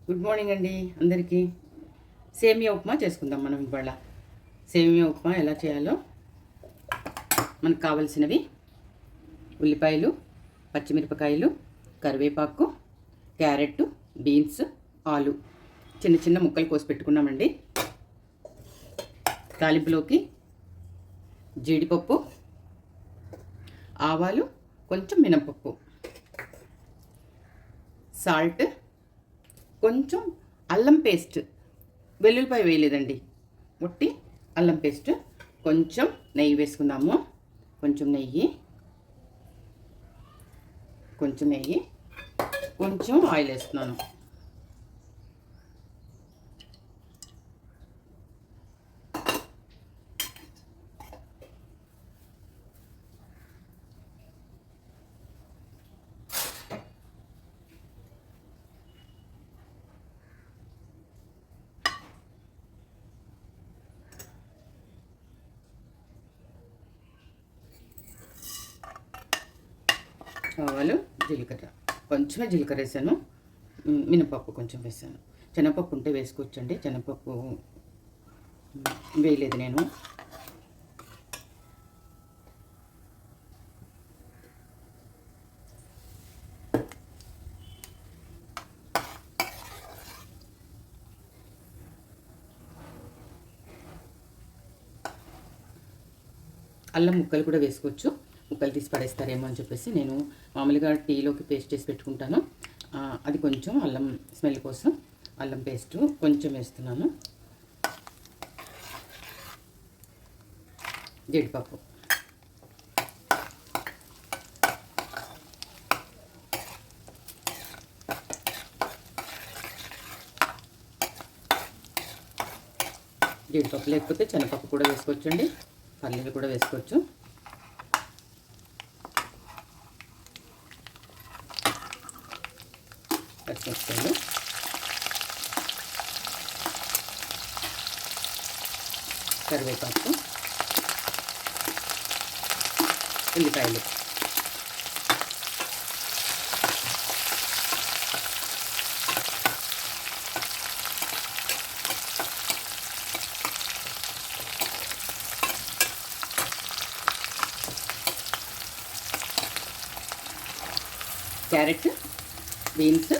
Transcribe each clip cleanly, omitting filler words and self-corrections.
Good morning అండి అందరికీ. సేమియా ఉప్మా చేసుకుందాం మనం ఇవాళ. సేమియా ఉప్మా ఎలా చేయాలో మనకు కావలసినవి: ఉల్లిపాయలు, పచ్చిమిరపకాయలు, కరివేపాకు, క్యారెట్, బీన్స్, ఆలు చిన్న చిన్న ముక్కలు కోసి పెట్టుకున్నామండి. తాలింపులోకి జీడిపప్పు, ఆవాలు, కొంచెం మినపప్పు, సాల్ట్, కొంచెం అల్లం పేస్ట్, వెల్లుల్లిపాయ వేయలేదండి, ఉట్టి అల్లం పేస్ట్, కొంచెం నెయ్యి వేసుకుందాము. కొంచెం నెయ్యి, కొంచెం ఆయిల్ వేస్తున్నాను. ఆవాలు, జీలకర్ర, కొంచెమే జీలకర్ర వేసాను. మినపప్పు కొంచెం వేసాను. శనగపప్పు ఉంటే వేసుకోవచ్చండి, శనగపప్పు వేయలేదు నేను. అల్లం ముక్కలు కూడా వేసుకోవచ్చు, ముక్కలు తీసి పడేస్తారేమో అని చెప్పేసి నేను మామూలుగా టీలోకి పేస్ట్ చేసి పెట్టుకుంటాను. అది కొంచెం అల్లం స్మెల్ కోసం అల్లం పేస్ట్ కొంచెం వేస్తున్నాను. జీడిపప్పు, జీడిపప్పు లేకపోతే శనగపప్పు కూడా వేసుకోవచ్చండి, పల్లీలు కూడా వేసుకోవచ్చు. పచ్చిమిరపకాయలు, కరివేపాకు, ఉల్లిపాయలు, క్యారెట్, బీన్స్,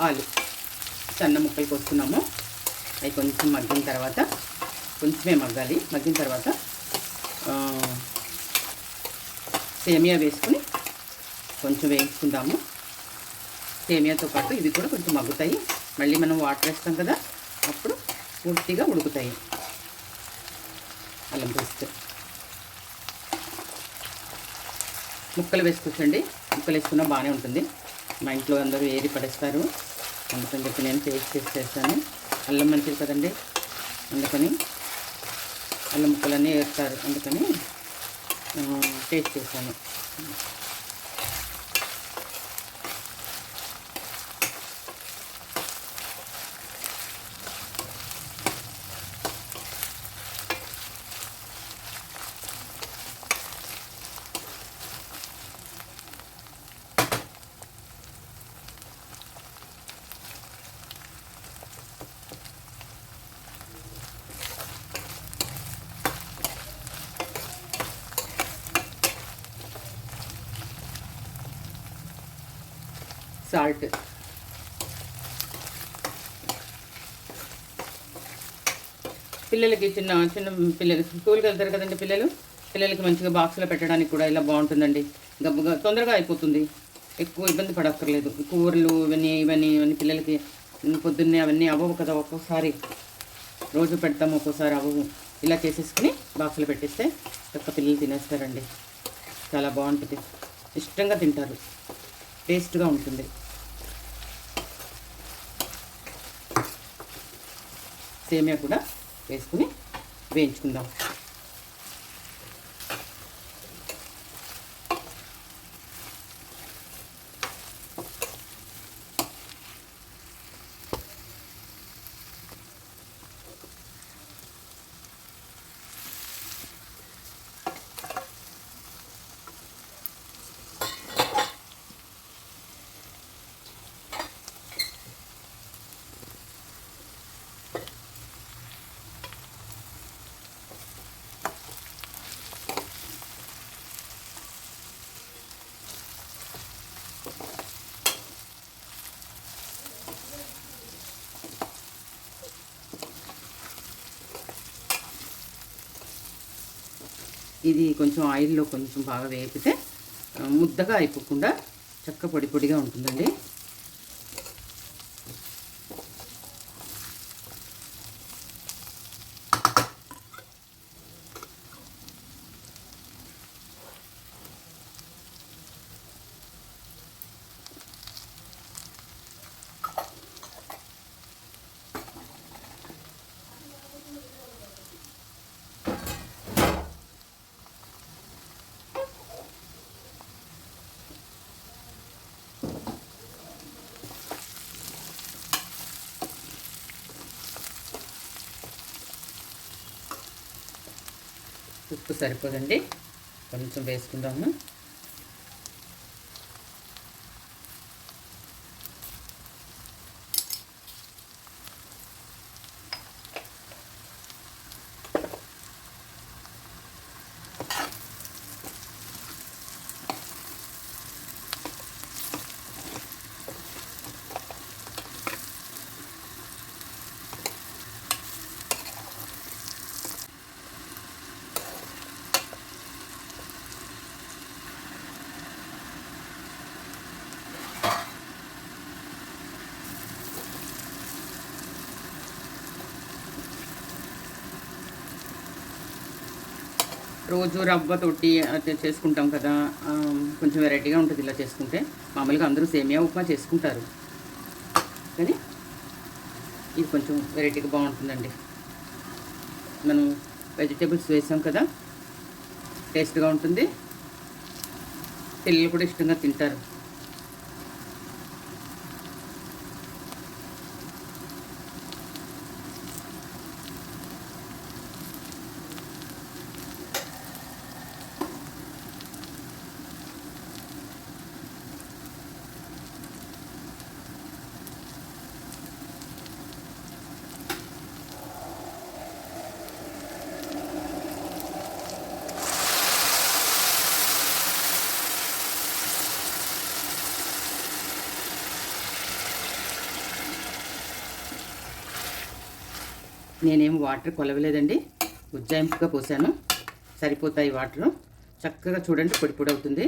ఆలు సన్న ముక్కలు కోసుకున్నాము. అవి కొంచెం మగ్గిన తర్వాత, కొంచెమే మగ్గాలి, మగ్గిన తర్వాత సేమియా వేసుకుని కొంచెం వేయించుకుందాము. సేమియాతో పాటు ఇవి కూడా కొంచెం మగ్గుతాయి. మళ్ళీ మనం వాటర్ వేస్తాం కదా, అప్పుడు పూర్తిగా ఉడుకుతాయి. అల్లం పేస్ట్ ముక్కలు వేసుకోవచ్చండి, ముక్కలు వేసుకున్నా బాగానే ఉంటుంది. మా ఇంట్లో అందరూ ఏరి పడేస్తారు, అందుకని చెప్పి నేను పేస్ట్ చేసి చేస్తాను. అల్లం మంచిది కదండి, అందుకని అల్లం ముక్కలన్నీ వేస్తారు, అందుకని టేస్ట్ చేశాను. సాల్ట్, పిల్లలకి చిన్న చిన్న పిల్లలు స్కూల్కి వెళ్తారు కదండి, పిల్లలకి మంచిగా బాక్స్లో పెట్టడానికి కూడా ఇలా బాగుంటుందండి. గబ్బుగా తొందరగా అయిపోతుంది, ఎక్కువ ఇబ్బంది పడక్కర్లేదు. కూరలు ఇవన్నీ పిల్లలకి పొద్దున్నే అవన్నీ అవ్వవు కదా, ఒక్కోసారి రోజు పెడతాము, ఒక్కోసారి అవ్వవు. ఇలా చేసేసుకుని బాక్స్లో పెట్టేస్తే చక్క పిల్లలు తినేస్తారండి. చాలా బాగుంటుంది, ఇష్టంగా తింటారు, టేస్ట్గా ఉంటుంది. సేమియా కూడా వేసుకుని వేయించుకుందాం. ఇది కొంచెం ఆయిల్లో కొంచెం బాగా వేపితే ముద్దగా అయిపోకుండా చక్క పొడి పొడిగా ఉంటుందండి. ఉప్పు సరిపోదండి, కొంచెం వేసుకుందాము. రోజు రవ్వతోటి చేసుకుంటాం కదా, కొంచెం వెరైటీగా ఉంటుంది ఇలా చేసుకుంటే. మామూలుగా అందరూ సేమియా ఉప్మా చేసుకుంటారు, కానీ ఇది కొంచెం వెరైటీగా బాగుంటుందండి. మనం వెజిటేబుల్స్ వేసాం కదా, టేస్ట్గా ఉంటుంది, పిల్లలు కూడా ఇష్టంగా తింటారు. నేనేం వాటర్ కొలవలేదండి, ఉజ్జాయింపుగా పోసాను, సరిపోతాయి వాటరు. చక్కగా చూడండి పొడి పొడి అవుతుంది.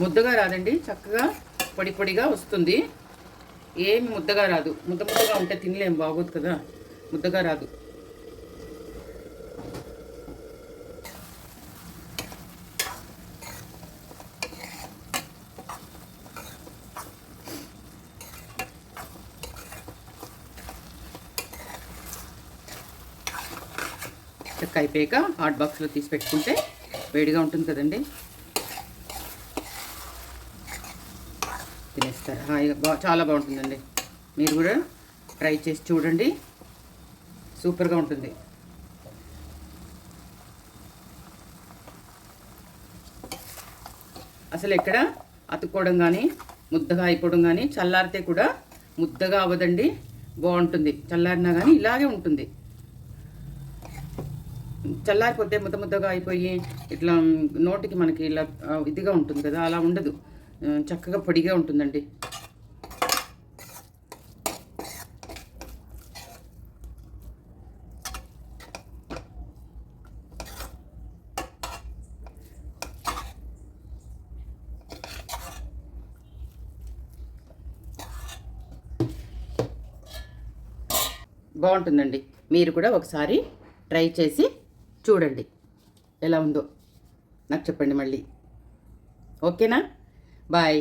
ముద్దగా రాదండి, చక్కగా పొడి పొడిగా వస్తుంది. ఏమి ముద్దగా రాదు. ముద్దగా ఉంటే తినలేం, బాగోదు కదా, ముద్దగా రాదు. చక్క అయిపోయాక హాట్ బాక్స్లో తీసి పెట్టుకుంటే వేడిగా ఉంటుంది కదండి, తినేస్తారు హాయిగా. చాలా బాగుంటుందండి, మీరు కూడా ట్రై చేసి చూడండి, సూపర్గా ఉంటుంది. అసలు ఎక్కడ అతుక్కోవడం కానీ ముద్దగా అయిపోవడం కానీ, చల్లారితే కూడా ముద్దగా అవ్వదండి, బాగుంటుంది. చల్లారినా కానీ ఇలాగే ఉంటుంది. చల్లారిపోతే ముద్దగా అయిపోయి ఇట్లా నోటికి మనకి ఇలా ఇదిగా ఉంటుంది కదా, అలా ఉండదు, చక్కగా పొడిగా ఉంటుందండి. బాగుంటుందండి, మీరు కూడా ఒకసారి ట్రై చేసి చూడండి, ఎలా ఉందో నాకు చెప్పండి మళ్ళీ. ఓకేనా? బాయ్.